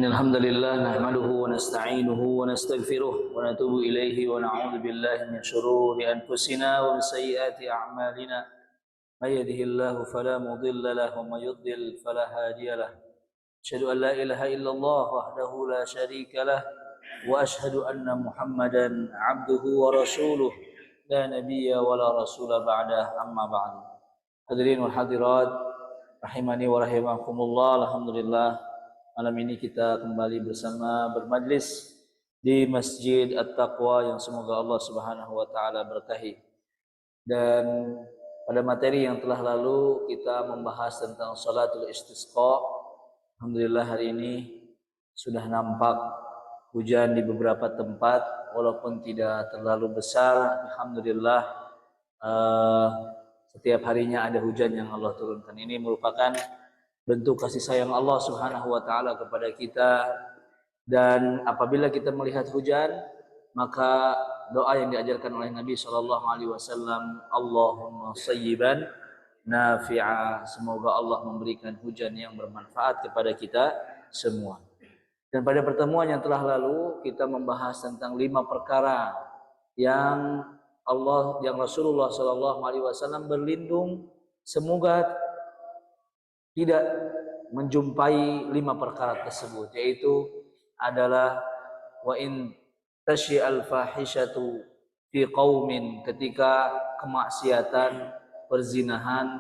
إن الحمد لله نحمده ونستعينه ونستغفره ونتوب إليه ونعوذ بالله من شرور أنفسنا ومن سيئات أعمالنا من يهده الله فلا مضل له ومن يضلل فلا هادي له أشهد أن لا إله إلا الله وحده لا شريك له وأشهد أن محمدا عبده ورسوله لا نبي ولا رسول بعده أما بعد. Hadirin wal hadirat rahimani wa rahimakumullah. Alhamdulillah, malam ini kita kembali bersama bermajlis di Masjid At-Taqwa yang semoga Allah Subhanahu wa taala berkahi. Dan pada materi yang telah lalu kita membahas tentang salatul istisqa. Alhamdulillah hari ini sudah nampak hujan di beberapa tempat walaupun tidak terlalu besar. Alhamdulillah setiap harinya ada hujan yang Allah turunkan. Ini merupakan bentuk kasih sayang Allah Subhanahu wa taala kepada kita. Dan apabila kita melihat hujan, maka doa yang diajarkan oleh Nabi sallallahu alaihi wasallam, Allahumma sayyiban nafi'a, semoga Allah memberikan hujan yang bermanfaat kepada kita semua. Dan pada pertemuan yang telah lalu kita membahas tentang 5 perkara yang Rasulullah sallallahu alaihi wasallam berlindung semoga tidak menjumpai 5 perkara tersebut, yaitu adalah wa in tasyi'al fahishatu fi qaumin, ketika kemaksiatan, perzinahan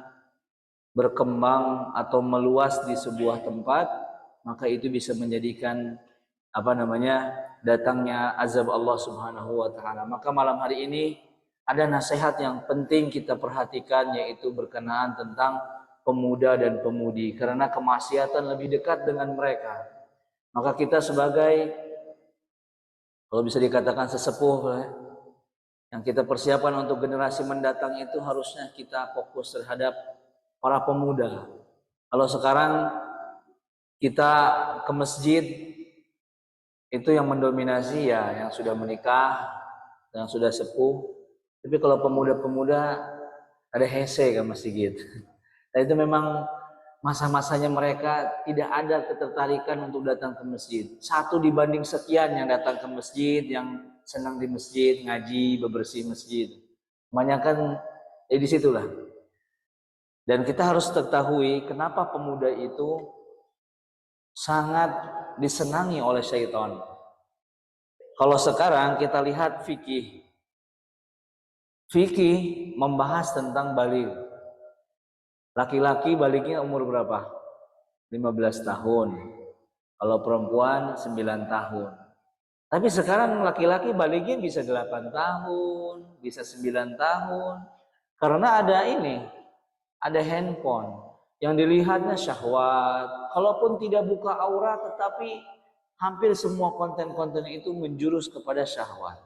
berkembang atau meluas di sebuah tempat, maka itu bisa menjadikan datangnya azab Allah Subhanahu wa taala. Maka malam hari ini ada nasihat yang penting kita perhatikan, yaitu berkenaan tentang pemuda dan pemudi, karena kemaksiatan lebih dekat dengan mereka. Maka kita sebagai, kalau bisa dikatakan sesepuh, yang kita persiapkan untuk generasi mendatang itu harusnya kita fokus terhadap para pemuda. Kalau sekarang kita ke masjid, itu yang mendominasi ya yang sudah menikah, yang sudah sepuh. Tapi kalau pemuda-pemuda ada hese ke masjid. Dan itu memang masa-masanya mereka tidak ada ketertarikan untuk datang ke masjid. 1 dibanding sekian yang datang ke masjid, yang senang di masjid, ngaji, bebersih masjid. Kebanyakan di situlah. Dan kita harus ketahui kenapa pemuda itu sangat disenangi oleh syaitan. Kalau sekarang kita lihat fikih. Fikih membahas tentang baligh. Laki-laki baliknya umur berapa? 15 tahun. Kalau perempuan 9 tahun. Tapi sekarang laki-laki baliknya bisa 8 tahun, bisa 9 tahun. Karena ada handphone. Yang dilihatnya syahwat. Kalaupun tidak buka aurat, tetapi hampir semua konten-konten itu menjurus kepada syahwat.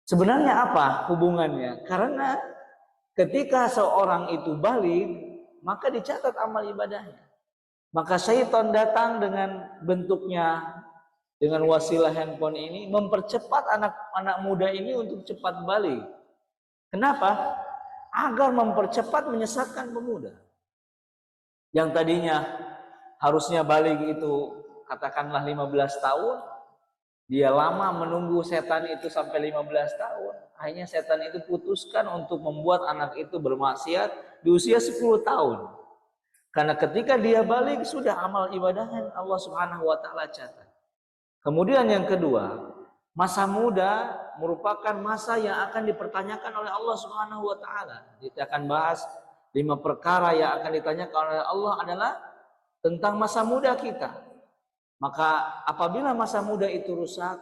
Sebenarnya apa hubungannya? Karena ketika seorang itu balik, maka dicatat amal ibadahnya. Maka syaitan datang dengan bentuknya, dengan wasilah handphone ini, mempercepat anak-anak muda ini untuk cepat balik. Kenapa? Agar mempercepat menyesatkan pemuda. Yang tadinya harusnya balik itu katakanlah 15 tahun, dia lama menunggu setan itu sampai 15 tahun. Akhirnya setan itu putuskan untuk membuat anak itu bermaksiat di usia 10 tahun. Karena ketika dia balik, sudah amal ibadahnya Allah Subhanahu wa taala catat. Kemudian yang kedua, masa muda merupakan masa yang akan dipertanyakan oleh Allah Subhanahu wa taala. Kita akan bahas 5 perkara yang akan ditanyakan oleh Allah adalah tentang masa muda kita. Maka apabila masa muda itu rusak,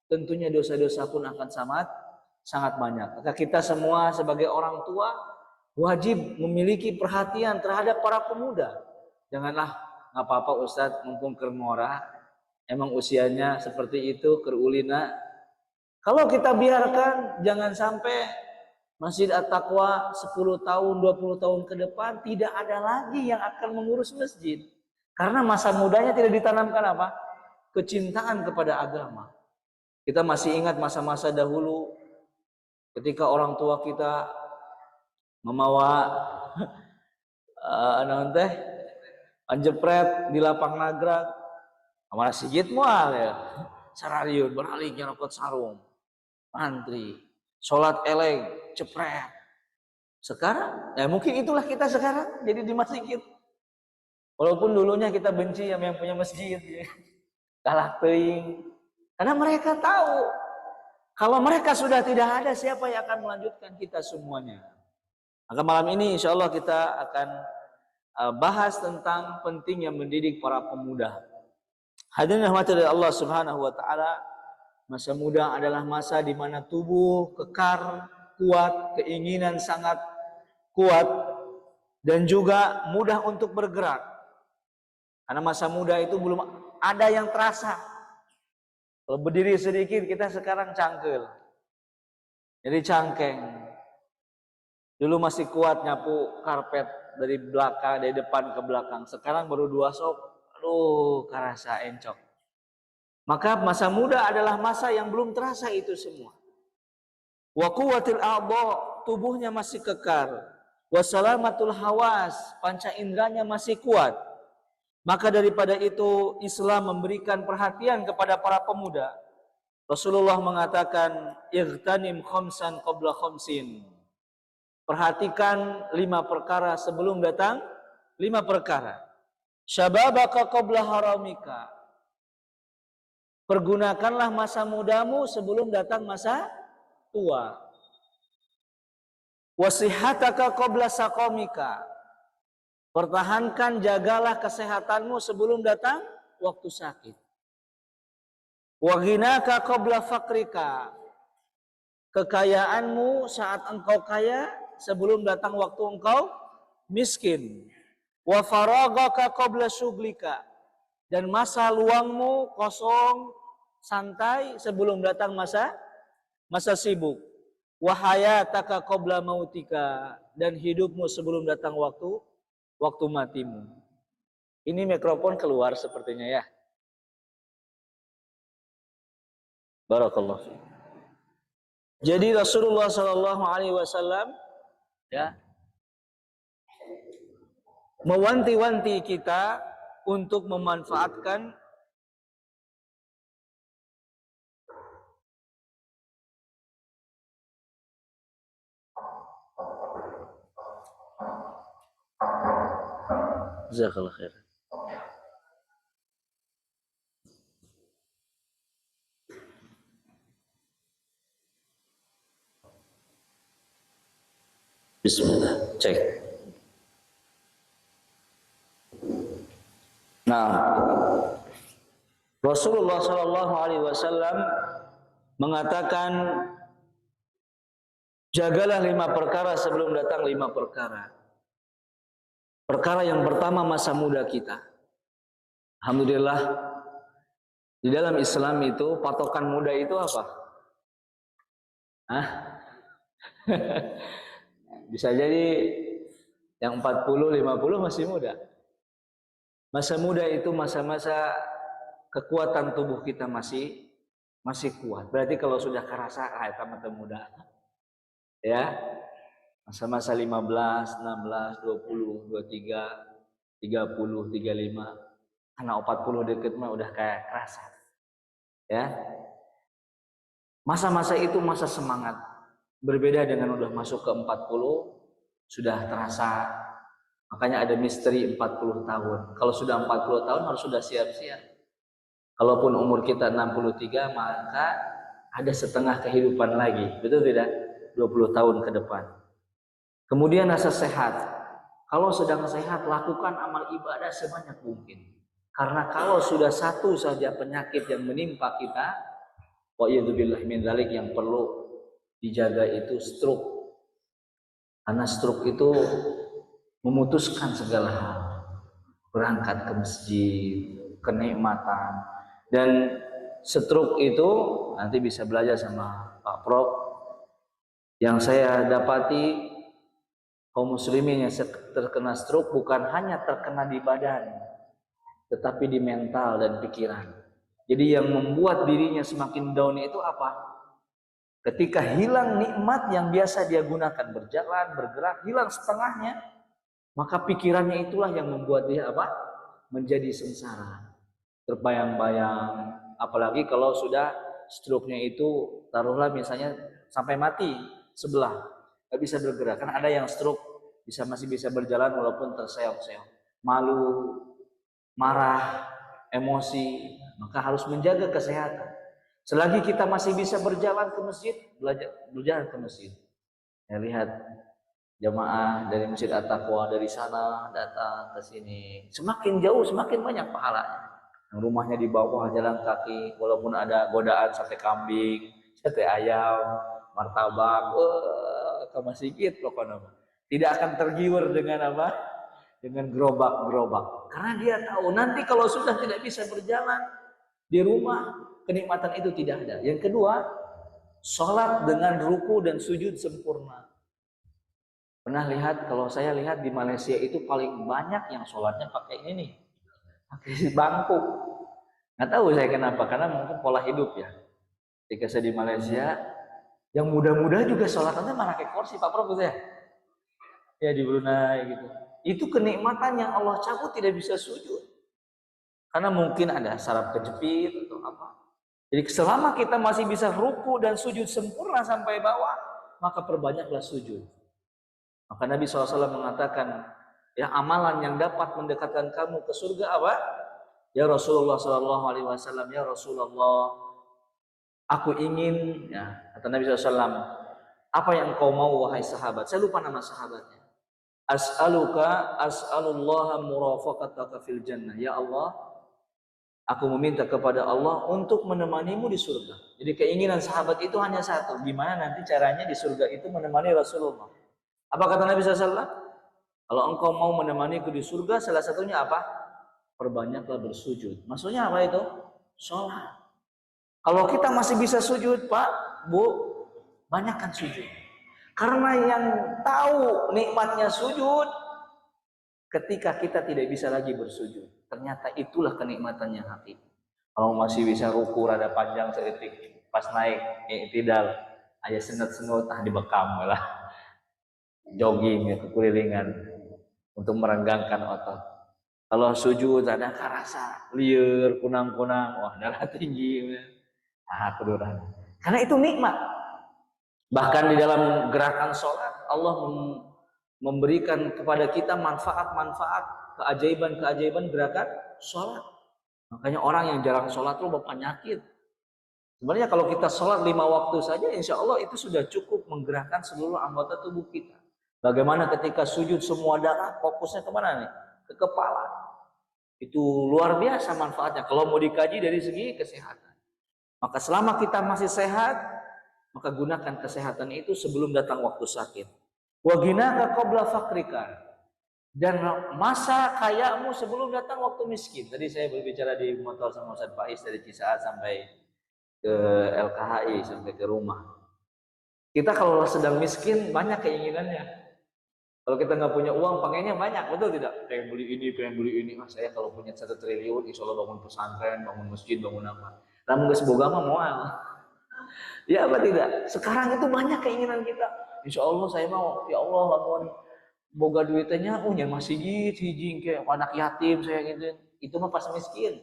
tentunya dosa-dosa pun akan sangat banyak. Maka kita semua sebagai orang tua wajib memiliki perhatian terhadap para pemuda. Janganlah, nggak apa-apa Ustadz, mumpung kermora, emang usianya seperti itu, kerulina. Kalau kita biarkan, jangan sampai Masjid At-Taqwa 10 tahun, 20 tahun ke depan tidak ada lagi yang akan mengurus masjid. Karena masa mudanya tidak ditanamkan apa? Kecintaan kepada agama. Kita masih ingat masa-masa dahulu ketika orang tua kita membawa anjepret di lapang nagrak, Amal sigit mual ya. Sarariun beralih nyerokot sarung. Antri. Sholat eleng, cepret. Sekarang, ya mungkin itulah kita sekarang jadi di masjid. Walaupun dulunya kita benci yang punya masjid, ya. Galak teuing. Karena mereka tahu kalau mereka sudah tidak ada, siapa yang akan melanjutkan kita semuanya. Maka malam ini insya Allah kita akan bahas tentang pentingnya mendidik para pemuda. Hadirin rahmati dari Allah Subhanahu wa taala, masa muda adalah masa di mana tubuh kekar, kuat, keinginan sangat kuat dan juga mudah untuk bergerak. Karena masa muda itu belum ada yang terasa. Kalau berdiri sedikit kita sekarang cangkel. Jadi cangkeng. Dulu masih kuat nyapu karpet dari belakang, dari depan ke belakang. Sekarang baru 2 sok. Aduh, karasa encok. Maka masa muda adalah masa yang belum terasa itu semua. Wa quwwatil a'dha, tubuhnya masih kekar. Wa salamatul hawas, panca inderanya masih kuat. Maka daripada itu Islam memberikan perhatian kepada para pemuda. Rasulullah mengatakan, "Ightanim khamsan qabla khamsin." Perhatikan 5 perkara sebelum datang 5 perkara. Syababaka qabla haramika. Pergunakanlah masa mudamu sebelum datang masa tua. Wasihataka qabla saqamika. Pertahankan, jagalah kesehatanmu sebelum datang waktu sakit. Wa ghinaka qabla faqrika. Kekayaanmu saat engkau kaya sebelum datang waktu engkau miskin. Wa faragaka qabla syughlika. Dan masa luangmu kosong, santai sebelum datang masa sibuk. Wa hayataka qabla mautika. Dan hidupmu sebelum datang waktu matimu. Ini mikrofon keluar sepertinya ya. Barakallahu fiik. Jadi Rasulullah Shallallahu Alaihi Wasallam ya mewanti-wanti kita untuk memanfaatkan jazakallahu khair. Bismillah, cek. Nah, Rasulullah Shallallahu Alaihi Wasallam mengatakan, jagalah 5 perkara sebelum datang 5 perkara. Perkara yang pertama masa muda kita. Alhamdulillah, di dalam Islam itu patokan muda itu apa? Hah? Bisa jadi yang 40, 50 masih muda. Masa muda itu masa-masa kekuatan tubuh kita masih kuat. Berarti kalau sudah kerasa kita mata muda. Ya. Masa-masa 15, 16, 20, 23, 30, 35. Anak 40 deket mah udah kayak kerasa. Ya. Masa-masa itu masa semangat. Berbeda dengan udah masuk ke 40, sudah terasa. Makanya ada misteri 40 tahun. Kalau sudah 40 tahun harus sudah siap-siap. Kalaupun umur kita 63, maka ada setengah kehidupan lagi. Betul tidak? 20 tahun ke depan. Kemudian rasa sehat. Kalau sedang sehat, lakukan amal ibadah sebanyak mungkin. Karena kalau sudah satu saja penyakit yang menimpa kita, wa'iyadzubillah min dzalik, yang perlu dijaga itu stroke. Karena stroke itu memutuskan segala hal. Berangkat ke masjid, kenikmatan. Dan stroke itu nanti bisa belajar sama Pak Prof. Yang saya dapati, kaum muslimin yang terkena stroke bukan hanya terkena di badan, tetapi di mental dan pikiran. Jadi yang membuat dirinya semakin down itu apa? Ketika hilang nikmat yang biasa dia gunakan, berjalan, bergerak, hilang setengahnya, maka pikirannya itulah yang membuat dia apa? Menjadi sengsara. terbayang-bayang. Apalagi kalau sudah stroke-nya itu taruhlah misalnya sampai mati sebelah, nggak bisa bergerak. Kan ada yang stroke masih bisa berjalan walaupun terseok-seok, malu, marah, emosi, maka harus menjaga kesehatan. Selagi kita masih bisa berjalan ke masjid, berjalan ke masjid. Ya, lihat jamaah dari Masjid At-Taqwa dari sana datang ke sini. Semakin jauh semakin banyak pahalanya. Yang rumahnya di bawah jalan kaki, walaupun ada godaan sate kambing, sate ayam, martabak, ke masjid pokoknya. Tidak akan tergiur dengan apa? Dengan gerobak-gerobak. Karena dia tahu nanti kalau sudah tidak bisa berjalan di rumah, kenikmatan itu tidak ada. Yang kedua, sholat dengan ruku dan sujud sempurna. Pernah lihat, kalau saya lihat di Malaysia itu paling banyak yang sholatnya pakai ini nih, pakai bangku. Nggak tahu saya kenapa, karena mungkin pola hidup ya. Ketika saya di Malaysia, yang muda-muda juga sholatnya malah pakai kursi, Pak Prof ya. Ya di Brunei gitu. Itu kenikmatan yang Allah cabut, tidak bisa sujud. Karena mungkin ada saraf kejepit atau apa. Jadi selama kita masih bisa ruku dan sujud sempurna sampai bawah, maka perbanyaklah sujud. Maka Nabi SAW mengatakan, ya amalan yang dapat mendekatkan kamu ke surga apa? Ya Rasulullah SAW, ya Rasulullah, aku ingin, ya kata Nabi SAW, apa yang engkau mau wahai sahabat? Saya lupa nama sahabatnya. As'alullaha murafaqataka fil jannah. Ya Allah, aku meminta kepada Allah untuk menemanimu di surga. Jadi keinginan sahabat itu hanya satu, gimana nanti caranya di surga itu menemani Rasulullah. Apa kata Nabi SAW? Kalau engkau mau menemaniku di surga, salah satunya apa? Perbanyaklah bersujud. Maksudnya apa itu? Sholat. Kalau kita masih bisa sujud, Pak, Bu, banyakkan sujud. Karena yang tahu nikmatnya sujud, ketika kita tidak bisa lagi bersujud, ternyata itulah kenikmatannya hakiki. Kalau masih bisa ruku rada panjang sedetik, pas naik i'tidal, aja senut-senut dibekam lah. Jogging ya, kekelilingan untuk merenggangkan otot. Kalau sujud ada karasa, liur, kunang-kunang, wah darah tinggi, keduran. Karena itu nikmat. Bahkan di dalam gerakan sholat, Allah memberikan kepada kita manfaat-manfaat, keajaiban-keajaiban gerakan sholat. Makanya orang yang jarang sholat itu berpenyakit. Sebenarnya kalau kita sholat 5 waktu saja, insya Allah itu sudah cukup menggerakkan seluruh anggota tubuh kita. Bagaimana ketika sujud semua darah fokusnya kemana nih? Ke kepala. Itu luar biasa manfaatnya kalau mau dikaji dari segi kesehatan. Maka selama kita masih sehat, maka gunakan kesehatan itu sebelum datang waktu sakit. Wa ghinaka qabla fakrika. Dan masa kayamu sebelum datang waktu miskin. Tadi saya berbicara di motor sama Ustaz Faiz dari Cisaat sampai ke LKHI, sampai ke rumah. Kita kalau sedang miskin banyak keinginannya. Kalau kita nggak punya uang, pengennya banyak, betul tidak? Pengen beli ini, pengen beli ini. Saya kalau punya 1 triliun, insya Allah bangun pesantren, bangun masjid, bangun apa. Namun nggak seboga mah moal. Ya apa tidak? Sekarang itu banyak keinginan kita. Insya Allah saya mau, ya Allah lamun boga duitnya, nya masih hiji kayak anak yatim saya gitu. Itu mah pas miskin.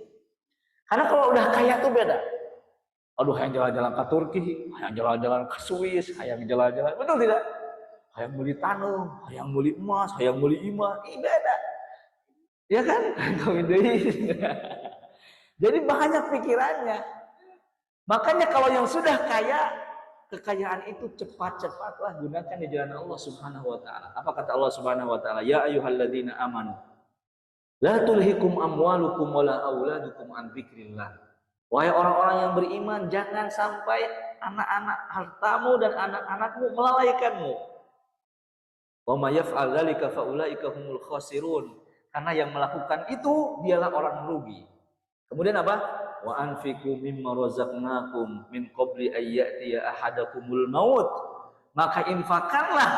Karena kalau udah kaya tuh beda. Aduh, hayang jalan-jalan ke Turki, hayang jalan-jalan ke Swiss, hayang jalan-jalan, betul tidak? Hayang beli tanah, hayang beli emas, hayang beli imah, beda. Ya kan? Jadi banyak pikirannya. Makanya kalau yang sudah kaya, kekayaan itu cepat-cepatlah gunakan di jalan Allah Subhanahu wa taala. Apa kata Allah Subhanahu wa taala? Ya ayyuhalladzina amanu la tulhikum amwalukum wala auladukum an dzikrillah. Wahai orang-orang yang beriman, jangan sampai anak-anak hartamu dan anak-anakmu melalaikanmu. Wa may yaf'al dzalika fa ulaika humul khasirun. Karena yang melakukan itu dialah orang merugi. Kemudian apa? Wa anfiqu mimma razaqnakum min qabli ayyatiya ahadakumul maut. Maka infakkanlah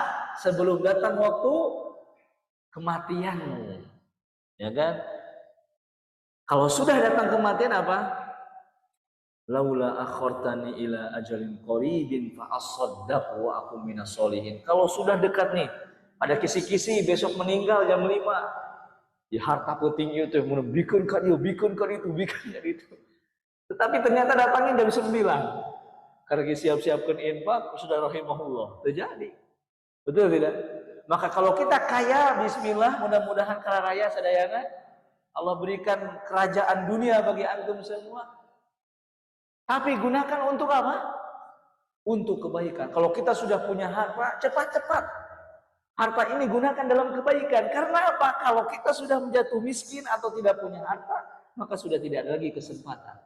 sebelum datang waktu kematianmu. Ya kan? Kalau sudah datang kematian apa? Laula akhartani ila ajalin qaribin fa asaddaq wa akum minas solihin. Kalau sudah dekat nih, ada kisi-kisi besok meninggal jam 5. Ya harta penting itu bikin kan itu, bikin kan itu. Tetapi ternyata datangnya jam 9. Karena siap-siapkan infak sudah rahimahullah. Terjadi. Betul tidak? Maka kalau kita kaya, bismillah, mudah-mudahan kaya raya sadayana Allah berikan kerajaan dunia bagi antum semua. Tapi gunakan untuk apa? Untuk kebaikan. Kalau kita sudah punya harta, cepat-cepat harta ini gunakan dalam kebaikan. Karena apa? Kalau kita sudah menjatuh miskin atau tidak punya harta, maka sudah tidak ada lagi kesempatan.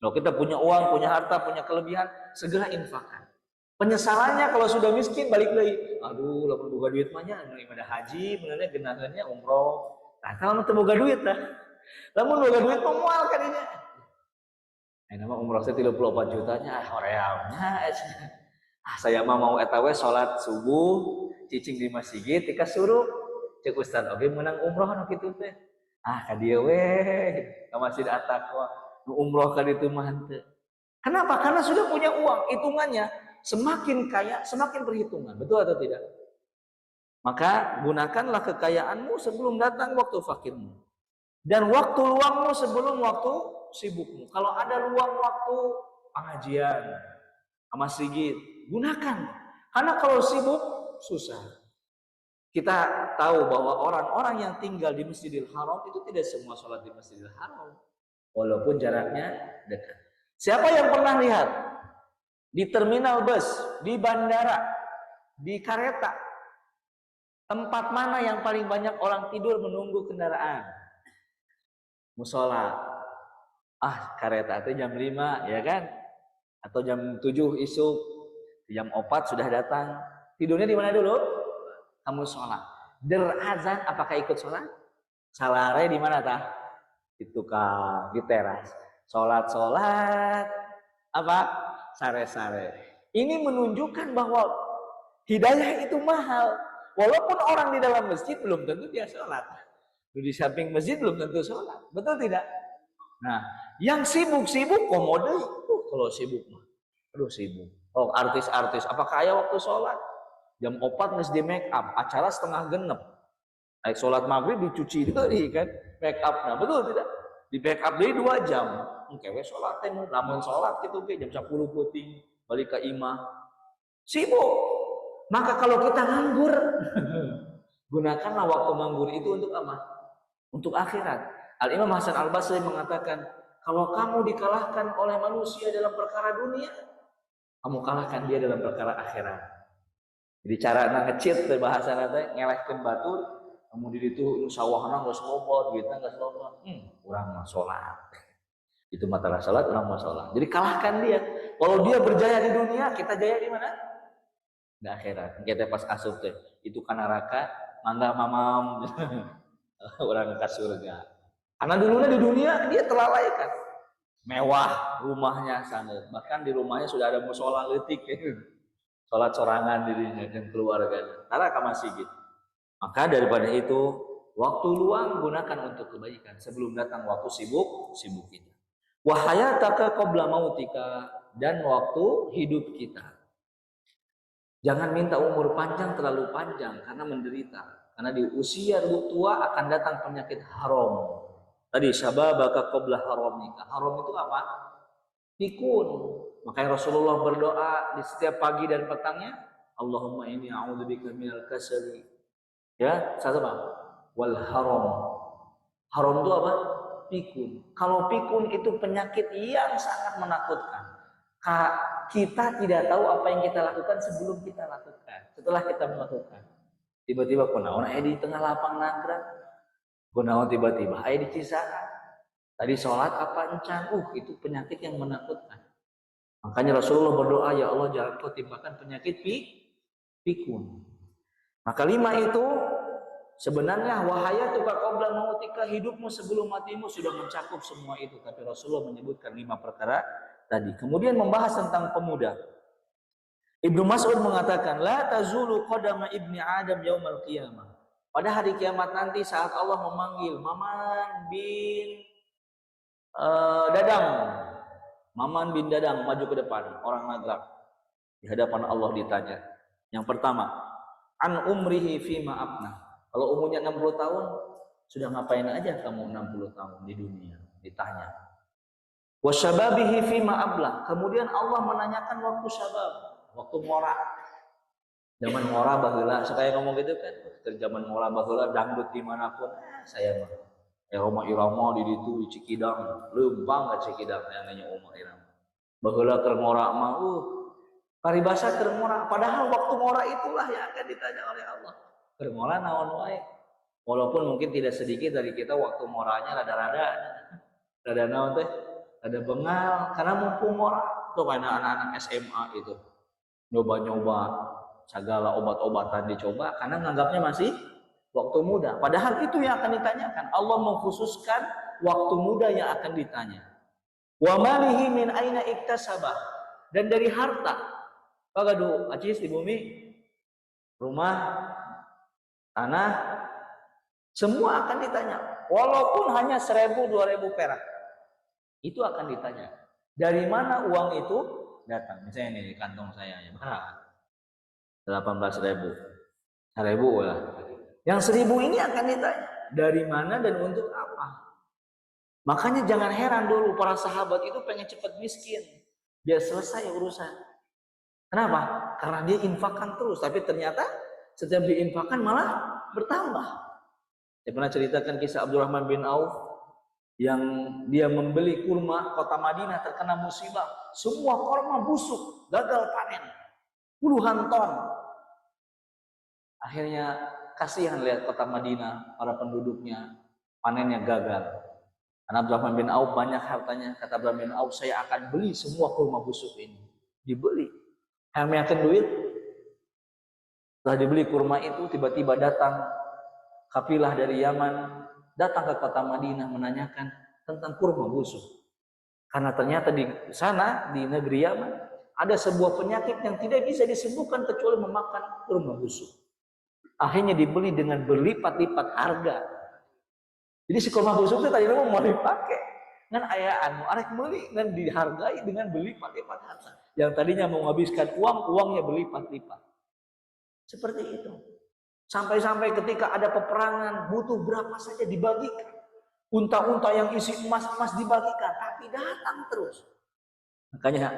Kalau kita punya uang, punya harta, punya kelebihan, segera infakkan. Penyesalannya kalau sudah miskin balik lagi. Aduh, lamun boga duit mah nya ibadah haji, benernya genangannya umroh. Nah, kalau teu boga duit tah. Lamun boga duit mah moal kadinya. Nama umroh saya 34 jutanya, horeamnya. Saya mah mau eta we salat subuh, cicing di masjid, tika suruh cek ustad oge menang umroh anu kitu teh. Ka dieu we, ka Masjid At-Taqwa. Umroh ka ditu mah henteu. Kenapa? Karena sudah punya uang, hitungannya semakin kaya, semakin perhitungan. Betul atau tidak? Maka gunakanlah kekayaanmu sebelum datang waktu fakirmu. Dan waktu luangmu sebelum waktu sibukmu. Kalau ada luang waktu pengajian, sama sigit, gunakan. Karena kalau sibuk, susah. Kita tahu bahwa orang-orang yang tinggal di Masjidil Haram itu tidak semua sholat di Masjidil Haram. Walaupun jaraknya dekat. Siapa yang pernah lihat di terminal bus, di bandara, di kereta, tempat mana yang paling banyak orang tidur menunggu kendaraan? Musola. Kereta itu jam 5, ya kan? Atau jam 7 isuk, jam 4 sudah datang. Tidurnya di mana dulu? Kamu sholat. Azan, apakah ikut sholat? Salare di mana tah? Itu di teras. Sholat apa? Sare-sare. Ini menunjukkan bahwa hidayah itu mahal. Walaupun orang di dalam masjid belum tentu dia sholat. Di samping masjid belum tentu sholat. Betul tidak? Nah, yang sibuk-sibuk komode. Kalau sibuk mah. Aduh sibuk. Oh, artis-artis. Apakah aya waktu sholat? Jam 4 nges di make up. Acara setengah genep. Naik sholat maghrib dicuci itu kan. Make up. Nah, betul tidak? Di make up dari 2 jam. Kewe sholat teh lamun sholat gitu ke jam 10 puting balik ke imah. Sibuk. Maka kalau kita nganggur, gunakanlah waktu nganggur itu untuk apa? Untuk akhirat. Al-Imam Hasan Al-Basri mengatakan, kalau kamu dikalahkan oleh manusia dalam perkara dunia, kamu kalahkan dia dalam perkara akhirat. Jadi cara ngecit bahasa nanti ngelehkeun batur, kemudian itu sawahna geus loba, duitna geus loba. Urang mah salat. Itu masalah salat, urang mah salat. Jadi kalahkan dia. Kalau dia berjaya di dunia, kita jaya di mana? Di akhirat. Kita pas asup teh, itu kan neraka, mangga mamam. Urang ka surga. Karena dulunya di dunia dia telalaikan. Mewah rumahnya sana. Bahkan di rumahnya sudah ada musola leutik. Salat sorangan dirinya dan keluarganya. Tara ka masjid. Maka daripada itu, waktu luang gunakan untuk kebaikan sebelum datang waktu sibuk kita. Wa hayataka qabla mautika, dan waktu hidup kita. Jangan minta umur panjang terlalu panjang karena menderita. Karena di usia tua akan datang penyakit haram. Tadi syababaka qabla haramika. Haram itu apa? Pikun. Makanya Rasulullah berdoa di setiap pagi dan petangnya, Allahumma inni a'udzubika minal kasali. Ya, satu apa? Wal haram. Haram itu apa? Pikun. Kalau pikun itu penyakit yang sangat menakutkan. Kita tidak tahu apa yang kita lakukan sebelum kita lakukan. Setelah kita melakukan, tiba-tiba kunaon di tengah lapang nagrak. Kunaon tiba-tiba di Cisaat. Tadi sholat apa encan? Itu penyakit yang menakutkan. Makanya Rasulullah berdoa, ya Allah jangan kau timpakan penyakit pikun. Maka 5 itu sebenarnya wahayatuka qabla mautika, hidupmu sebelum matimu sudah mencakup semua itu. Tapi Rasulullah menyebutkan 5 perkara tadi. Kemudian membahas tentang pemuda. Ibnu Mas'ud mengatakan, la tazulu qadama ibni Adam yaumal qiyamah. Pada hari kiamat nanti saat Allah memanggil Maman bin Dadang maju ke depan, orang nagrak. Di hadapan Allah ditanya. Yang pertama, an umrihi fima abna. Kalau umurnya 60 tahun, Sudah ngapain aja kamu 60 tahun di dunia? Ditanya. Wa syababihi fima ablah. Kemudian Allah menanyakan waktu syabab, waktu ngora. Zaman ngora baheula, sekaya ngomong gitu kan. Zaman ngora baheula dangdut dimanapun, saya mah. Ya Roma Irama di ditu di Cikidang, leumpang ka Cikidang yang nanya Roma Irama. Baheula keur ngora mah paribasa keur ngora, padahal waktu ngora itulah yang akan ditanya oleh Allah. Keur ngora naon wae. Walaupun mungkin tidak sedikit dari kita waktu ngoranya rada naon teh? Rada bengal karena mumpung ngora. Tuh kayak anak-anak SMA itu. Nyoba-nyoba segala obat-obatan dicoba karena nganggapnya masih waktu muda. Padahal itu yang akan ditanyakan. Allah mengkhususkan waktu muda yang akan ditanya. Wa malihi min aina iktasabah. Dan dari harta. Pagadu acis di bumi, rumah, tanah, semua akan ditanya. Walaupun hanya 1.000-2.000 perak. Itu akan ditanya. Dari mana uang itu datang? Misalnya ini di kantong saya ya. 18.000. 1.000 lah. Yang 1.000 ini akan ditanya. Dari mana dan untuk apa? Makanya jangan heran dulu para sahabat itu pengen cepat miskin. Biar selesai urusan. Kenapa? Karena dia infakkan terus. Tapi ternyata setiap diinfakkan malah bertambah. Saya pernah ceritakan kisah Abdurrahman bin Auf yang dia membeli kurma kota Madinah terkena musibah. Semua kurma busuk, gagal panen. Puluhan ton. Akhirnya kasihan lihat kota Madinah, para penduduknya panennya gagal. Karena Abdurrahman bin Auf banyak hartanya. Kata Abdurrahman bin Auf, saya akan beli semua kurma busuk ini. Dibeli. Yang yakin duit. Setelah dibeli kurma itu, tiba-tiba datang kafilah dari Yaman, datang ke kota Madinah menanyakan tentang kurma busuk. Karena ternyata di sana, di negeri Yaman, ada sebuah penyakit yang tidak bisa disembuhkan kecuali memakan kurma busuk. Akhirnya dibeli dengan berlipat-lipat harga. Jadi si kurma busuk itu tadi mau dipakai. Dengan ayaan, arek beli dan dihargai dengan berlipat-lipat harga. Yang tadinya mau menghabiskan uang, uangnya berlipat-lipat. Seperti itu. Sampai-sampai ketika ada peperangan, butuh berapa saja dibagikan. Unta-unta yang isi emas-emas dibagikan, tapi datang terus. Makanya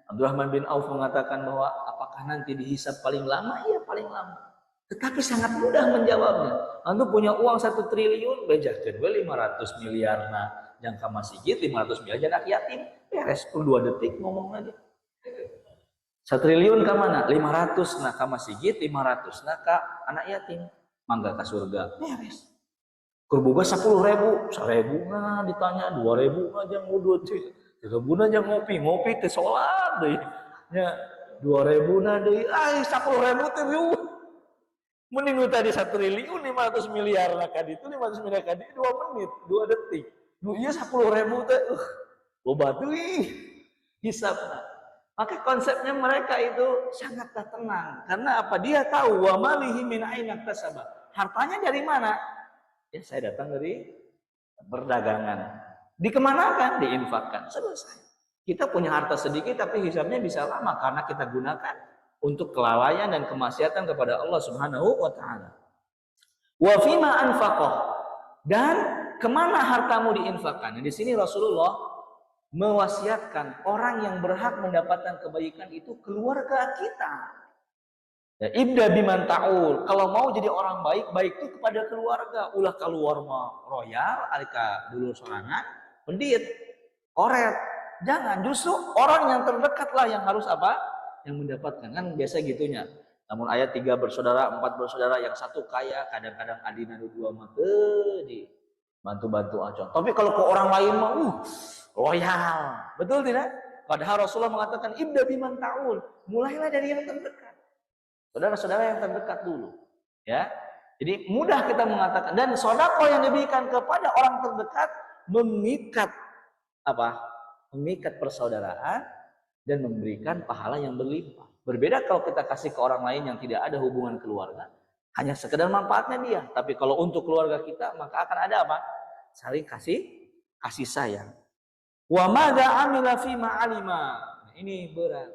Abdurrahman bin Auf mengatakan bahwa apakah nanti dihisab paling lama? Iya, paling lama. Tetapi sangat mudah menjawabnya. Antum punya uang 1 triliun, bejakeun 500 miliar nah jangka masjid, 500 miliar anak yatim. Beres 2 detik ngomong lagi. 1 triliun ke mana? 500 nah ke masjid, 500 nah ke anak yatim. Mangga ke surga. Beres. Kurboga 10.000, 1.000 nah ditanya, 2.000 nah jang wudhu, 3.000 nah jang ngopi teh salat deui. Nya 2.000 nah deui, 10.000 teh mending tadi 1 triliun 500 miliar nah kadi itu 500 miliar kadi 2 menit 2 detik nu iya 10.000 teh loba teuing hisabna. Maka konsepnya mereka itu sangat tenang karena apa, dia tahu wa malihi min aina iktasaba, hartanya dari mana ya, saya datang dari perdagangan, dikemanakan, diinfakkan, selesai. Kita punya harta sedikit tapi hisabnya bisa lama karena kita gunakan untuk kelalaian dan kemaksiatan kepada Allah Subhanahu wa taala. Wa fima anfaqah, dan kemana hartamu diinfakkan. Di sini Rasulullah mewasiatkan orang yang berhak mendapatkan kebaikan itu keluarga kita. Ya, ibda biman ta'ul. Kalau mau jadi orang baik, baik itu kepada keluarga. Ulah keluar mah royal, alika dulu sorangan, pendit, oret. Jangan, justru orang yang terdekatlah yang harus apa? Yang mendapatkan, kan biasa gitunya. Namun ayat 3 bersaudara, 4 bersaudara, yang satu kaya, kadang-kadang adina 2 mah di bantu-bantu acon. Tapi kalau ke orang lain mah royal. Betul tidak? Padahal Rasulullah mengatakan ibda biman ta'ul. Mulailah dari yang terdekat. Saudara-saudara yang terdekat dulu. Ya. Jadi mudah kita mengatakan, dan sedekah yang diberikan kepada orang terdekat mengikat apa? Mengikat persaudaraan dan memberikan pahala yang berlimpah. Berbeda kalau kita kasih ke orang lain yang tidak ada hubungan keluarga, hanya sekedar manfaatnya dia. Tapi kalau untuk keluarga kita, maka akan ada apa? Saling kasih sayang. Wa madza amila fi ma alima. Ini berat.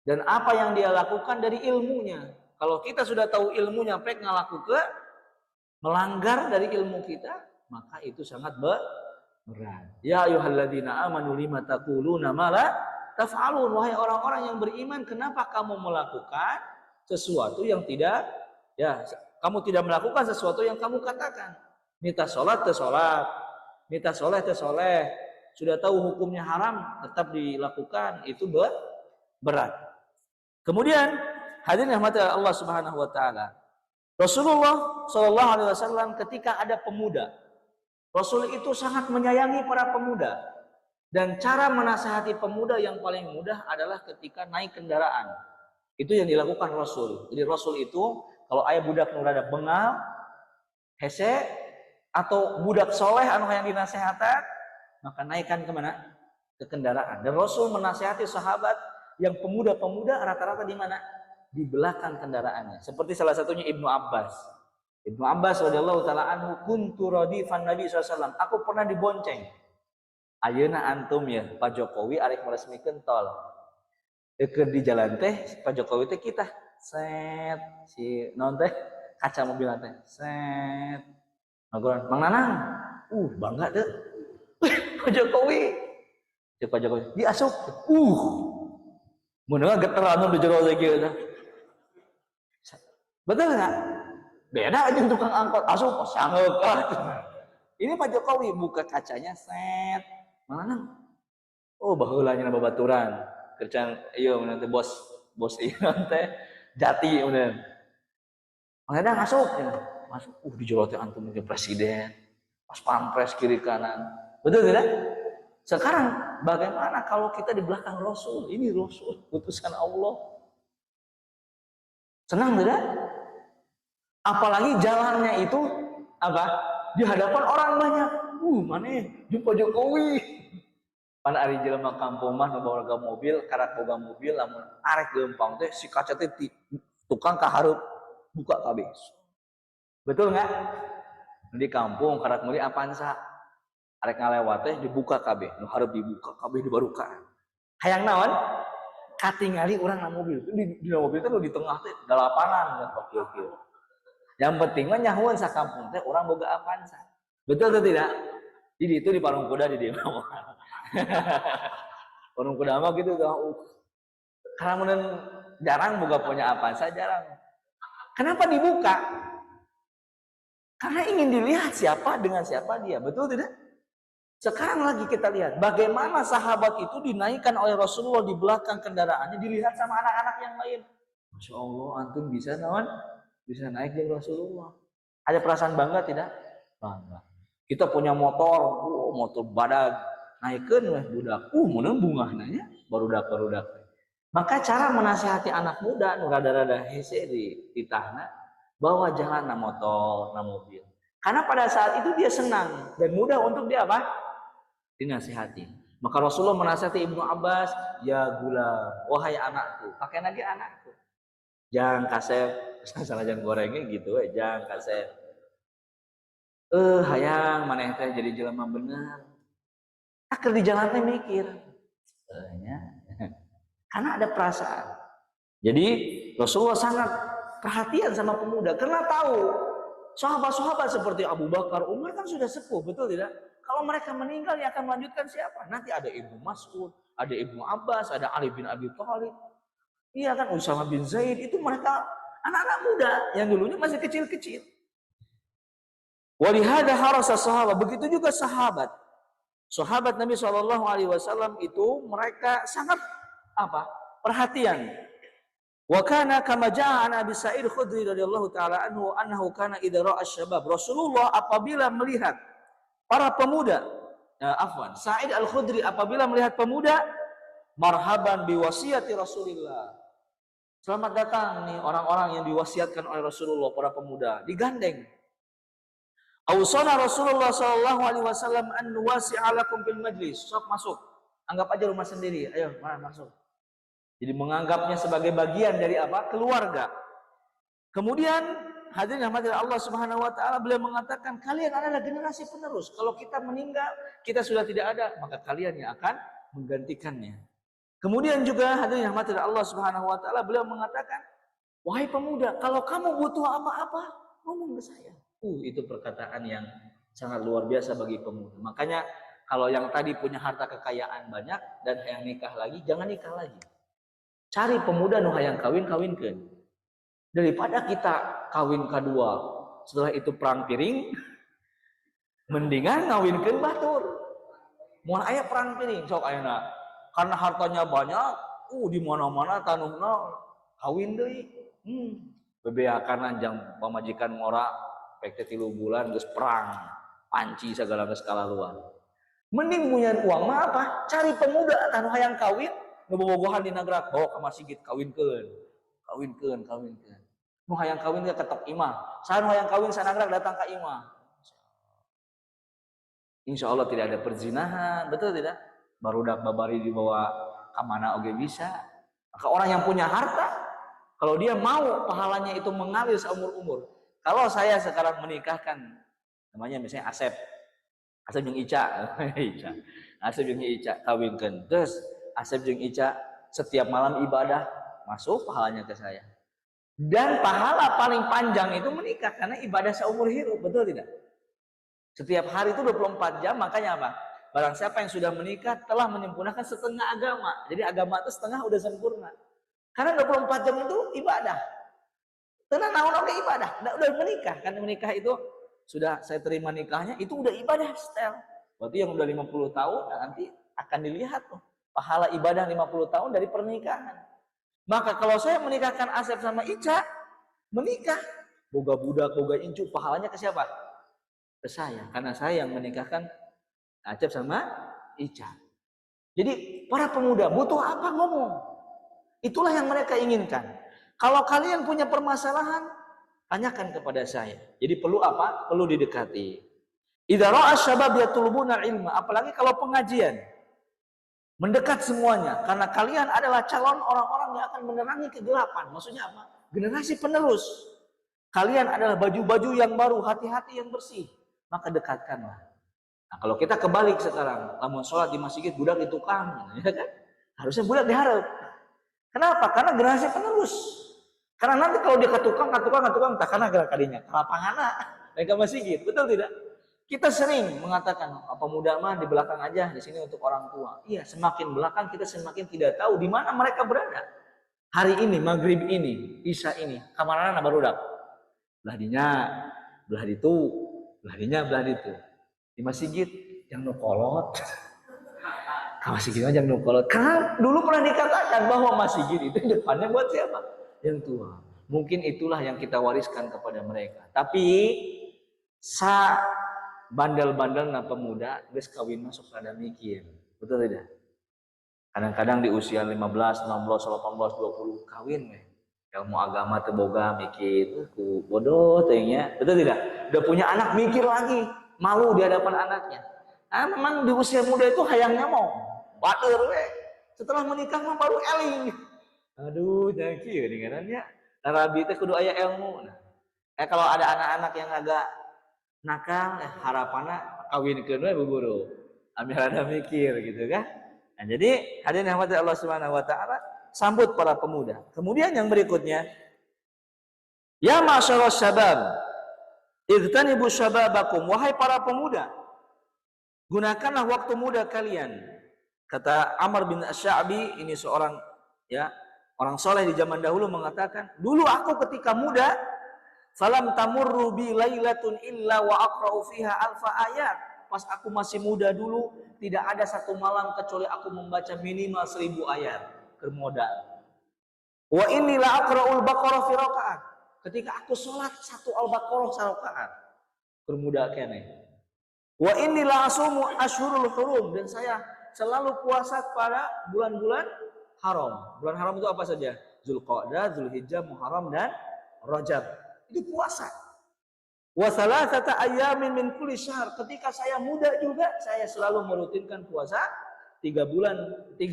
Dan apa yang dia lakukan dari ilmunya. Kalau kita sudah tahu ilmunya, pek ngalakukeun, melanggar dari ilmu kita, maka itu sangat berat. Ya ayyuhalladzina amanu lima taquluna ma la taf'alun. Wahai orang-orang yang beriman, kenapa kamu melakukan sesuatu yang tidak, ya, kamu tidak melakukan sesuatu yang kamu katakan. Minta sholat te sholat, minta soleh te soleh, sudah tahu hukumnya haram tetap dilakukan, itu berat. Kemudian hadirin rahmati Allah Subhanahu wa taala, Rasulullah Shallallahu alaihi wasallam ketika ada pemuda, Rasul itu sangat menyayangi para pemuda, dan cara menasihati pemuda yang paling mudah adalah ketika naik kendaraan. Itu yang dilakukan Rasul. Jadi Rasul itu kalau ayah budak nu rada bengal, hese, atau budak soleh anu yang dinasehatan, maka naikkan kemana? Ke kendaraan. Dan Rasul menasehati sahabat yang pemuda-pemuda rata-rata di mana? Di belakang kendaraannya. Seperti salah satunya Ibnu Abbas. Ibnu Abbas radhiyallahu taala anhu, kuntu radifan Nabi SAW. Aku pernah dibonceng. Ayeuna antum ya, Pak Jokowi arek meresmikeun tol. Keur di jalan teh Pak Jokowi teh kita set si non teh kaca mobil teh set ngagoran Mang Nanang bangga deh Pak Jokowi ya Pak Jokowi diasup mun geter anu di jero kieu teh betul enggak beda aja tukang angkot asup sangeuk ini Pak Jokowi buka kacanya set Mang Nanang baheula nya babaturan kerjaan iya nanti bos iya nanti jati kemudian mengadang masuk di Jawa Tengah antum ke presiden pas pampres kiri kanan betul tidak? Sekarang bagaimana kalau kita di belakang Rasul, ini Rasul utusan Allah, senang tidak? Apalagi jalannya itu apa? Di hadapan orang banyak, mana jumpa Jokowi. Pada hari jelema kampung mah bawa mobil, karat boga mobil, lamun arek lempang teh si kaca teh tukang kahareup buka kabeh. Betul nggak? Di kampung karat meuli Avanza, arek ngalewat teh dibuka kabeh, nu hareup dibuka kabeh dibarukaan. Hayang naon? Katingali urang na mobil. Di mobil teh di tengah teh dalapanan kan kieu. Yang penting mah nyahueun sakampung teh urang boga Avanza. Betul atau tidak? Jadi itu di Parung Kuda di dieu. Parung Kuda mah gitu karena menen jarang boga punya Avanza jarang. Kenapa dibuka? Karena ingin dilihat siapa dengan siapa dia, betul tidak? Sekarang lagi kita lihat bagaimana sahabat itu dinaikkan oleh Rasulullah di belakang kendaraannya, dilihat sama anak-anak yang lain. Masya Allah, antum bisa naon? Bisa naik di Rasulullah. Ada perasaan bangga tidak? Bangga. Kita punya motor, motor badag, naikkan weh budak. Mun bunga nanya, barudak. Maka cara menasihati anak muda nu rada-rada hese di tahna, bawa jalan na motor, na mobil. Karena pada saat itu dia senang dan mudah untuk dia apa? Dinasihati. Maka Rasulullah menasihati Ibnu Abbas, ya gulam, wahai anakku, pakai lagi anakku. Jangan kasep, salah jangan gorengnya gitu, jangan kasep. Hayang maneh teh jadi jelema bener. Akhir di jalan teh mikir. Karena ada perasaan. Jadi Rasulullah sangat perhatian sama pemuda karena tahu sahabat-sahabat seperti Abu Bakar, Umar kan sudah sepuh, betul tidak? Kalau mereka meninggal yang akan melanjutkan siapa? Nanti ada Ibnu Mas'ud, ada Ibnu Abbas, ada Ali bin Abi Thalib. Iya kan, Usama bin Zaid, itu mereka anak-anak muda yang dulunya masih kecil-kecil. Walihada harasa sahabat, begitu juga sahabat. Sahabat Nabi SAW itu mereka sangat perhatian. Wa kana kama jaa an Abi Sa'id Khudri radhiyallahu taala anhu kana idza ra'a asy-syabab. Rasulullah apabila melihat para pemuda, Sa'id Al-Khudri apabila melihat pemuda, marhaban bi wasiyati Rasulillah. Selamat datang nih orang-orang yang diwasiatkan oleh Rasulullah, para pemuda, digandeng. Ausana Rasulullah sallallahu alaihi wasallam an nuwasi'a lakum fil majlis. Sok masuk. Anggap aja rumah sendiri. Ayo, masuk. Jadi menganggapnya sebagai bagian dari apa? Keluarga. Kemudian hadirin rahmati Allah Subhanahu wa taala, beliau mengatakan kalian adalah generasi penerus. Kalau kita meninggal, kita sudah tidak ada, maka kalian yang akan menggantikannya. Kemudian juga hadirin rahmati Allah Subhanahu wa taala, beliau mengatakan, wahai pemuda, kalau kamu butuh apa-apa, ngomong ke saya. Itu perkataan yang sangat luar biasa bagi pemuda. Makanya kalau yang tadi punya harta kekayaan banyak dan yang nikah lagi, jangan nikah lagi. Cari pemuda nu hayang kawinkeun. Daripada kita kawin kedua, setelah itu perang piring, mendingan ngawinkeun batur. Moal aya perang piring sok ayeuna. Karena hartanya banyak, di mana-mana tanuhna kawin deui. Bebeakan anjang pamajikan ngora pek 3 bulan geus perang, panci segala skala luar. Mending punya uang mah apa? Cari pemuda anu hayang kawin, nu bobogohan di nagrak, bawa ka masjid kawinkeun. Kawinkeun. Nu hayang kawin ke ketok imah. Saha nu hayang kawin sanagrak datang ka imah. Insya Allah tidak ada perzinahan, betul tidak? Barudak babari dibawa ke mana oge bisa. Maka orang yang punya harta, kalau dia mau pahalanya itu mengalir seumur-umur. Kalau saya sekarang menikahkan, namanya misalnya Asep jeung Ica, Asep jeung Ica kawinkeun. Terus Asep jeung Ica setiap malam ibadah masuk pahalanya ke saya. Dan pahala paling panjang itu menikah karena ibadah seumur hidup, betul tidak? Setiap hari itu 24 jam, makanya apa? Barang siapa yang sudah menikah telah menyempurnakan setengah agama. Jadi agama itu setengah udah sempurna. Karena 24 jam itu ibadah. Tenang naon oke ibadah. Udah menikah. Karena menikah itu sudah saya terima nikahnya, itu udah ibadah setel. Berarti yang udah 50 tahun nanti akan dilihat tuh. Pahala ibadah 50 tahun dari pernikahan. Maka kalau saya menikahkan Asep sama Ica, menikah. Boga budak, boga incu, pahalanya ke siapa? Ke saya, karena saya yang menikahkan Acep sama Ica. Jadi para pemuda butuh apa ngomong. Itulah yang mereka inginkan. Kalau kalian punya permasalahan, tanyakan kepada saya. Jadi perlu apa? Perlu didekati. Idza ra'a syabab yatlubuna ilma, apalagi kalau pengajian. Mendekat semuanya, karena kalian adalah calon orang-orang yang akan menerangi kegelapan. Maksudnya apa? Generasi penerus. Kalian adalah baju-baju yang baru, hati-hati yang bersih. Maka dekatkanlah. Nah, kalau kita kebalik sekarang, lamun sholat di masjid budak di tukang, ya kan? Harusnya budak diharap. Kenapa? Karena generasi penerus. Karena nanti kalau dia ke tukang, tak karena gerak kadinya. Lapangan mereka masjid, betul tidak? Kita sering mengatakan, pemuda mah di belakang aja, di sini untuk orang tua. Iya, semakin belakang kita semakin tidak tahu di mana mereka berada. Hari ini, maghrib ini, isya ini, kamarana barudak. Belah dinya, belah ditu, belah ditu. Di masjid yang nukolot. Ke masjid yang nukolot. Karena dulu pernah dikatakan bahwa masjid itu depannya buat siapa? Yang tua. Mungkin itulah yang kita wariskan kepada mereka. Tapi bandel-bandel na pemuda geus kawin masuk pada mikir. Betul tidak? Kadang-kadang di usia 15, 16, 18, 20 kawin we. Ilmu agama teu boga mikir ku bodoh teh nya. Betul tidak? Udah punya anak mikir lagi. Malu di hadapan anaknya. Memang di usia muda itu hayangnya mau batur we. Setelah menikah mah baru eling. Aduh, jangan kieu dengarannya. Rabi teh kudu aya ilmu. Nah, kalau ada anak-anak yang agak nakal, harapanna kawinkeun we buburu. Ambil rada mikir gitu kan. Nah, jadi hadirin rahmati Allah Subhanahu wa taala, sambut para pemuda. Kemudian yang berikutnya, ya ma'syaras syabab, idtanibu syababakum, wahai para pemuda, gunakanlah waktu muda kalian. Kata Amr bin Asy-Sya'bi, ini seorang orang soleh di zaman dahulu mengatakan, dulu aku ketika muda, falam tamurru bi lailatun illa wa aqra'u fiha alfa ayat. Pas aku masih muda dulu, tidak ada satu malam kecuali aku membaca minimal 1000 ayat kermodal. Wa inni la aqra'ul baqarah fi rakaat. Ketika aku sholat satu al-baqarah sarakaat. Bermuda kene. Wa inni la asumu asyhurul hurum, dan saya selalu puasa pada bulan-bulan haram. Bulan haram itu apa saja? Zulqa'dah, Zulhijjah, Muharram dan Rajab. Itu puasa. Wa thalathata ayyamin min kulli syahr. Ketika saya muda juga saya selalu merutinkan puasa 3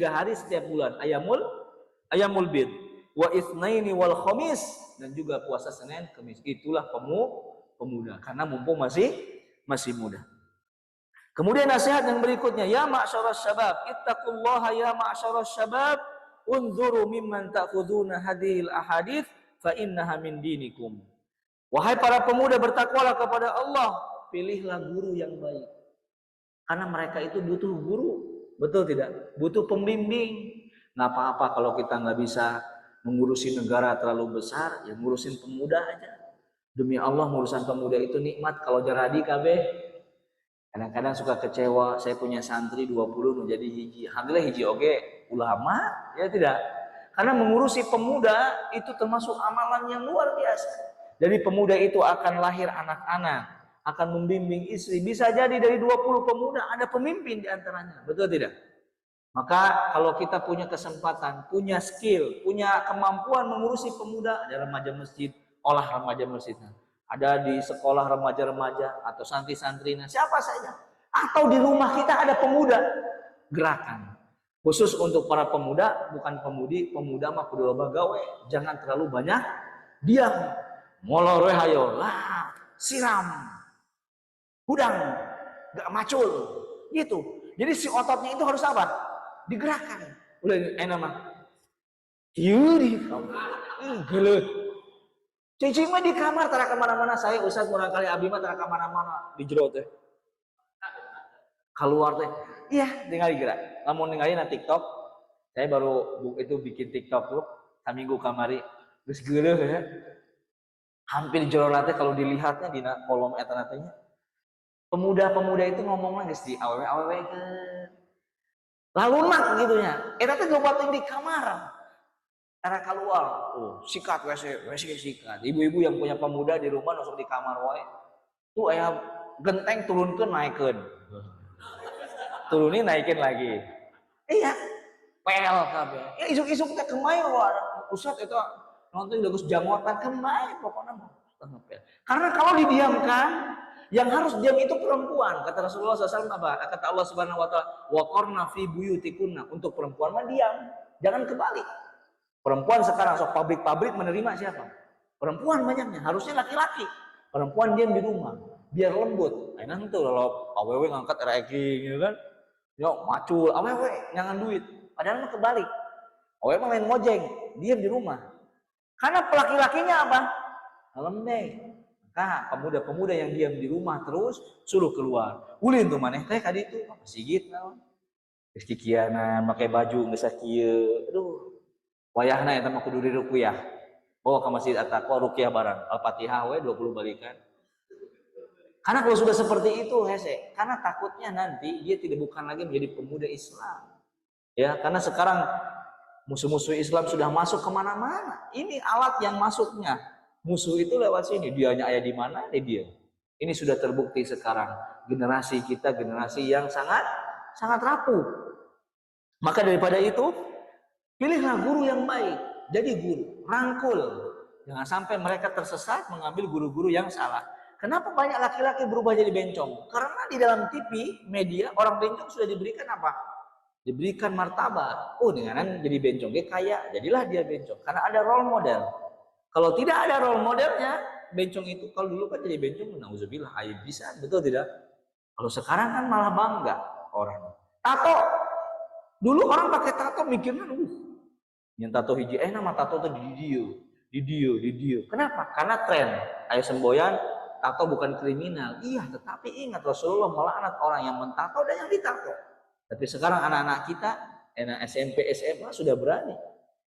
hari setiap bulan. Ayyamul bid. Wa itsnaini wal khamis, dan juga puasa Senin Kamis. Itulah pemuda karena mumpung masih muda. Kemudian nasihat yang berikutnya, ya ma'syaras syabab, ittaqullaha ya ma'syaras syabab, unzuru mimman ta'khuduna hadhil ahadits fa innaha min dinikum. Wahai para pemuda, bertakwalah kepada Allah, pilihlah guru yang baik. Karena mereka itu butuh guru, betul tidak? Butuh pembimbing. Nggak apa-apa kalau kita nggak bisa mengurusi negara terlalu besar, ya ngurusin pemuda aja. Demi Allah, urusan pemuda itu nikmat kalau jaradi KB. Kadang-kadang suka kecewa, saya punya santri 20 menjadi hiji. Alhamdulillah hiji oke, ulama, ya tidak. Karena mengurusi pemuda itu termasuk amalan yang luar biasa. Dari pemuda itu akan lahir anak-anak, akan membimbing istri. Bisa jadi dari 20 pemuda ada pemimpin di antaranya. Betul tidak? Maka kalau kita punya kesempatan, punya skill, punya kemampuan mengurusi pemuda, ada remaja masjid, olah remaja masjid. Ada di sekolah remaja-remaja atau santri-santrinya, siapa saja. Atau di rumah kita ada pemuda, gerakan. Khusus untuk para pemuda, bukan pemudi, pemuda mah kudu loba gawe. Jangan terlalu banyak diam. Molor we hayo, lah, siram. Hudang, gak macul. Gitu. Jadi si ototnya itu harus apa? Digerakkan. Ulah enak mah. Yuri, gelut. Cicing mah di kamar, tara kemana-mana. Saya Ustaz murang kali abdi mah tara kemana-mana. Di jero teh. Keluar teh. Iya, tinggal digerak. Lamun ninggalin na TikTok, saya baru itu bikin TikTok tuh, saminggu kamari. Terus geuleuh ya. Hampir jero teh kalau dilihatnya di kolom eta teh. Pemuda-pemuda itu ngomongnya geus di awewe-awewe ke. Lalu nak gitu nya. Eta teh gobating di kamar. Era keluar, sikat WC sikat. Ibu-ibu yang punya pemuda di rumah langsung di kamar wae. Tuh aya genteng turunkeun naikeun. Turunin naikin lagi. Iya. Pel kabeh. Ya isuk-isuk teh kemai wae. Ustaz eta nonton bagus jangotan kemai pokoknya mah. Karena kalau didiamkan, yang harus diam itu perempuan. Kata Rasulullah SAW apa? Kata Allah Subhanahu wa taala, "Waqarna fi buyutikunna." Untuk perempuan mah diam, jangan kebalik. Perempuan sekarang sok pabrik-pabrik menerima siapa? Perempuan banyaknya, harusnya laki-laki. Perempuan diam di rumah, biar lembut. Nah, nanti kalau awewe ngangkat ranking gitu kan. Yo macul, awewe jangan duit. Padahal mah kebalik. Awewe mah main mojeng, diam di rumah. Karena laki-lakinya apa? Lembek. Maka pemuda-pemuda yang diam di rumah terus suruh keluar. Ulin tuh maneh teh kadi itu sigit naon. Geus kikieunan, make baju geus sakieu. Aduh. Wayahna eta mah kudu diruqyah. Bawa ke Masjid At-Taqwa ruqyah barang. Al-Fatihah we 20 balikan. Karena kalau sudah seperti itu hese, karena takutnya nanti dia tidak bukan lagi menjadi pemuda Islam. Ya, karena sekarang musuh-musuh Islam sudah masuk kemana-mana. Ini alat yang masuknya. Musuh itu lewat sini. Dianya ada di mana, dia. Ini sudah terbukti sekarang. Generasi kita generasi yang sangat rapuh. Maka daripada itu, pilihlah guru yang baik. Jadi guru, rangkul. Jangan sampai mereka tersesat mengambil guru-guru yang salah. Kenapa banyak laki-laki berubah jadi bencong? Karena di dalam TV, media, orang bencong sudah diberikan apa? Diberikan martabat. Oh, dengan jadi bencong, dia kaya, jadilah dia bencong. Karena ada role model. Kalau tidak ada role modelnya, bencong itu, kalau dulu kan jadi bencong, nauzubillah, aib bisa, betul tidak? Kalau sekarang kan malah bangga orang. Tato, dulu orang pakai tato mikirnya, yang tato hiji, nama tato itu di dia. Kenapa? Karena tren. Ayo semboyan, tato bukan kriminal. Iya, tetapi ingat Rasulullah melaknat orang yang mentato dan yang ditato. Tapi sekarang anak-anak kita, anak SMP, SMA sudah berani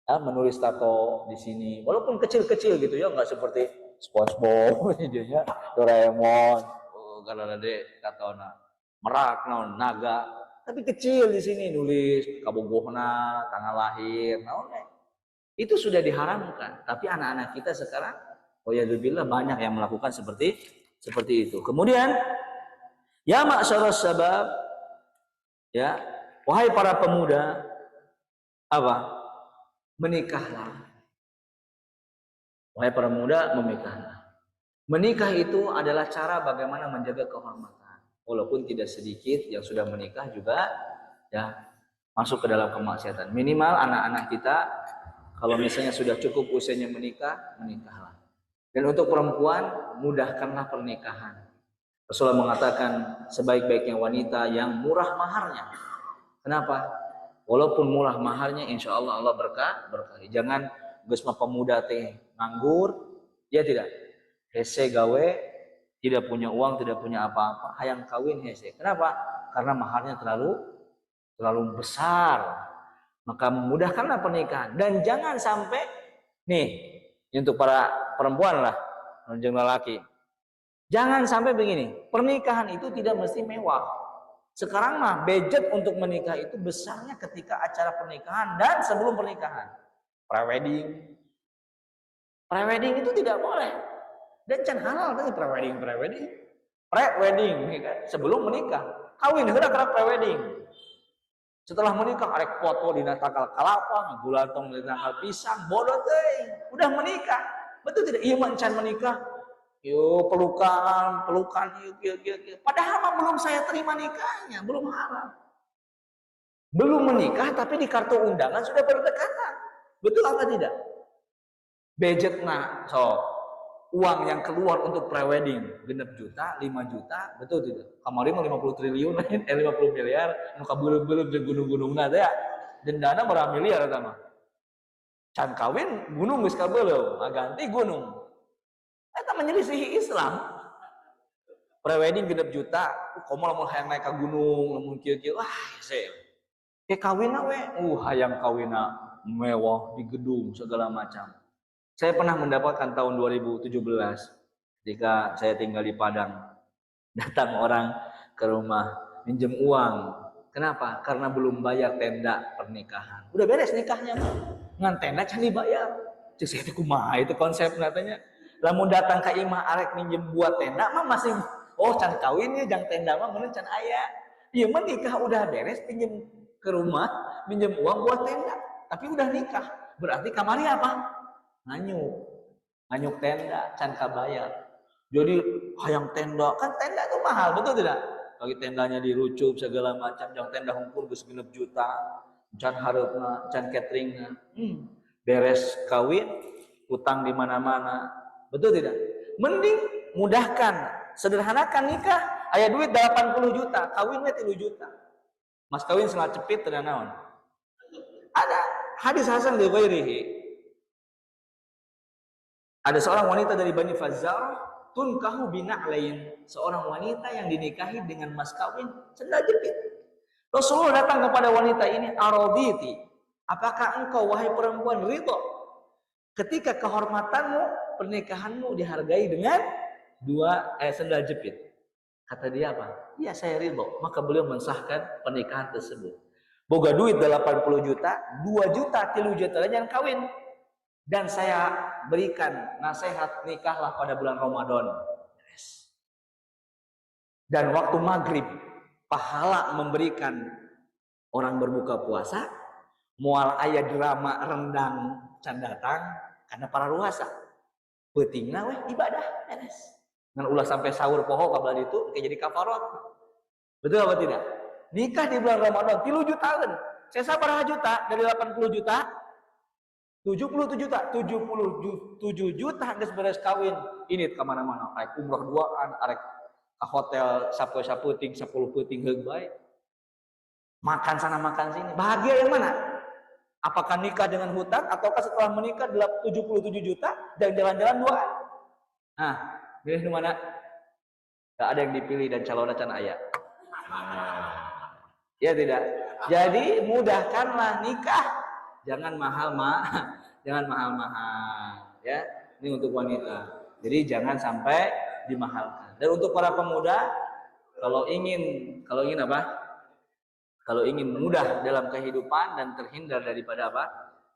menulis tato di sini. Walaupun kecil-kecil gitu ya, nggak seperti SpongeBob, videonya Doraemon, galade tatona, merak, naga. Tapi kecil di sini nulis kabogohna, tanggal lahir, itu sudah diharamkan. Tapi anak-anak kita sekarang, waliyadzubillah banyak yang melakukan seperti itu. Kemudian, ya ma'syaras syabab, ya, wahai para pemuda, apa? Menikahlah. Wahai para pemuda, menikahlah. Menikah itu adalah cara bagaimana menjaga kehormatan. Walaupun tidak sedikit yang sudah menikah juga ya masuk ke dalam kemaksiatan. Minimal anak-anak kita kalau misalnya sudah cukup usianya menikah, menikahlah. Dan untuk perempuan, mudahkanlah pernikahan. Rasulullah mengatakan sebaik-baiknya wanita yang murah maharnya. Kenapa? Walaupun murah maharnya, insya Allah Allah berkahi. Jangan geus mah pemuda teh nganggur, ya tidak. hese gawe, tidak punya uang, tidak punya apa-apa, hayang kawin hese. Kenapa? Karena maharnya terlalu besar. Maka memudahkanlah pernikahan dan jangan sampai nih untuk para perempuan lah, jeung lelaki. Jangan sampai begini, pernikahan itu tidak mesti mewah. Sekarang mah budget untuk menikah itu besarnya ketika acara pernikahan dan sebelum pernikahan. Prewedding. Prewedding itu tidak boleh. Dan can halal tadi prewedding. Prewedding sebelum menikah. Kawin heula karena prewedding. Setelah menikah arek foto dina tanggal kalapa, gulantong dina tanggal pisang, bodoh teuing. Udah menikah. Betul tidak? Ieu mah can menikah. Yo pelukan, yuk. Padahal mah belum saya terima nikahnya, belum halal. Belum menikah tapi di kartu undangan sudah berdekatan. Betul apa tidak? Budgetna uang yang keluar untuk prewedding 6 juta, 5 juta, betul tidak? Kemarin mah 50 triliun lain, 50 miliar, nu kabeuleuh-beuleuh jeung gunung-gunungna teh ya. Dendana berapa miliar eta mah. Can kawin gunung geus kabeuleuh, ganti gunung. Eta menyelisihi Islam. Prewedding 6 juta, komo lamun hayang naik ka gunung, lamun kieu-kieu, wah hese. Kawinna we, hayang kawinna mewah di gedung segala macam. Saya pernah mendapatkan tahun 2017 ketika saya tinggal di Padang. Datang orang ke rumah minjem uang. Kenapa? Karena belum bayar tenda pernikahan. Udah beres nikahnya, ngan tenda can dibayar. Cek saya kumaha itu konsep katanya. Lamun datang ke imah arek minjem buat tenda mah masih can kawin ya jang tenda mah meureun can aya. Ieu mah nikah udah beres pinjem ke rumah, minjem uang buat tenda, tapi udah nikah. Berarti kamari apa? Nganyuk tenda, can kabayar. Jadi hayang tenda, kan tenda itu mahal, betul tidak? Bagi tendanya dirucup segala macam, jangan tenda hungkul geus 6 juta, can hareupna, can cateringna. Beres kawin, utang di mana-mana. Betul tidak? Mending mudahkan, sederhanakan nikah, aya duit 80 juta, kawin we 3 juta. Mas kawin salah cepit teu naon. Ada hadis hasan li ghairihi. Ada seorang wanita dari Bani Fazzar, tunkahu bina'lain, seorang wanita yang dinikahi dengan mas kawin sendal jepit. Rasulullah datang kepada wanita ini, araditi, apakah engkau wahai perempuan ridho ketika kehormatanmu, pernikahanmu dihargai dengan sendal jepit? Kata dia apa? Iya saya ridho. Maka beliau mensahkan pernikahan tersebut. Boga duit 80 juta, 2 juta, 3 juta jangan kawin. Dan saya berikan nasihat nikahlah pada bulan Ramadan. Dan waktu maghrib, pahala memberikan orang berbuka puasa, mual aya drama rendang can datang karena para ruasa. Peutingna weh ibadah beres. Ngan ulah sampai sahur poho kabelah itu kayak jadi kafarot. Betul apa tidak? Nikah di bulan Ramadan 3 jutaan. Saya sabaraha juta dari 80 juta? 77 juta, 77 juta geus beres kawin. Ini ke mana-mana, arek umrah duaan, arek ke hotel sapoe-sapoe ting 10 peuting heug bae. Makan sana makan sini. Bahagia yang mana? Apakah nikah dengan hutang ataukah setelah menikah 77 juta dan jalan-jalan duaan? Nah, pilih di mana? Gak ada yang dipilih dan calonnya can aya. Ya tidak. Jadi mudahkanlah nikah. Jangan mahal-mahal, ya. Ini untuk wanita. Jadi jangan sampai dimahalkan. Dan untuk para pemuda, kalau ingin apa? Kalau ingin mudah dalam kehidupan dan terhindar daripada apa?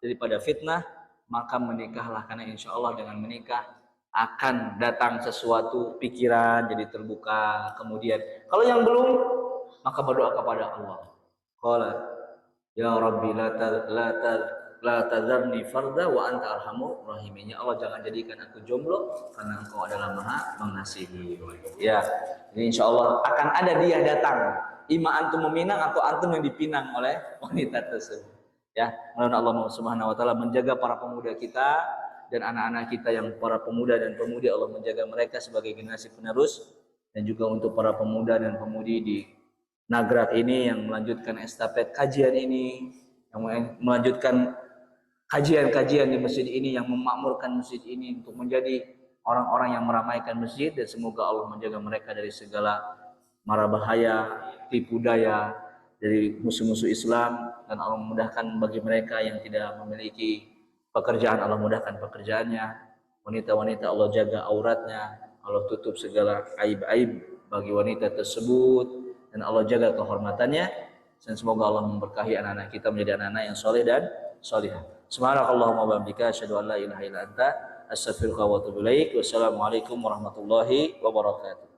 Daripada fitnah, maka menikahlah, karena insya Allah dengan menikah akan datang sesuatu pikiran jadi terbuka. Kemudian kalau yang belum, maka berdoa kepada Allah. Qala ya Rabbi la tazarni farda wa anta arhamur rahimin. Ya Allah, jangan jadikan aku jomblo karena Engkau adalah Maha Mengasihi. Ya, jadi insya Allah akan ada dia datang. Ima antum meminang atau antum yang dipinang oleh wanita tersebut. Ya, mudah-mudahan Allah Subhanahu wa taala menjaga para pemuda kita dan anak-anak kita yang para pemuda dan pemudi, Allah menjaga mereka sebagai generasi penerus, dan juga untuk para pemuda dan pemudi di Nagrak ini yang melanjutkan estafet kajian ini, yang melanjutkan kajian-kajian di masjid ini, yang memakmurkan masjid ini untuk menjadi orang-orang yang meramaikan masjid, dan semoga Allah menjaga mereka dari segala mara bahaya, tipu daya dari musuh-musuh Islam, dan Allah memudahkan bagi mereka yang tidak memiliki pekerjaan, Allah mudahkan pekerjaannya. Wanita-wanita Allah jaga auratnya, Allah tutup segala aib-aib bagi wanita tersebut, dan Allah jaga kehormatannya. Dan semoga Allah memberkahi anak-anak kita menjadi anak-anak yang soleh dan solihah. Subhanakallahumma wa bihamdika asyhadu an la ilaha illa anta astaghfiruka wa atubu ilaik. Wassalamualaikum warahmatullahi wabarakatuh.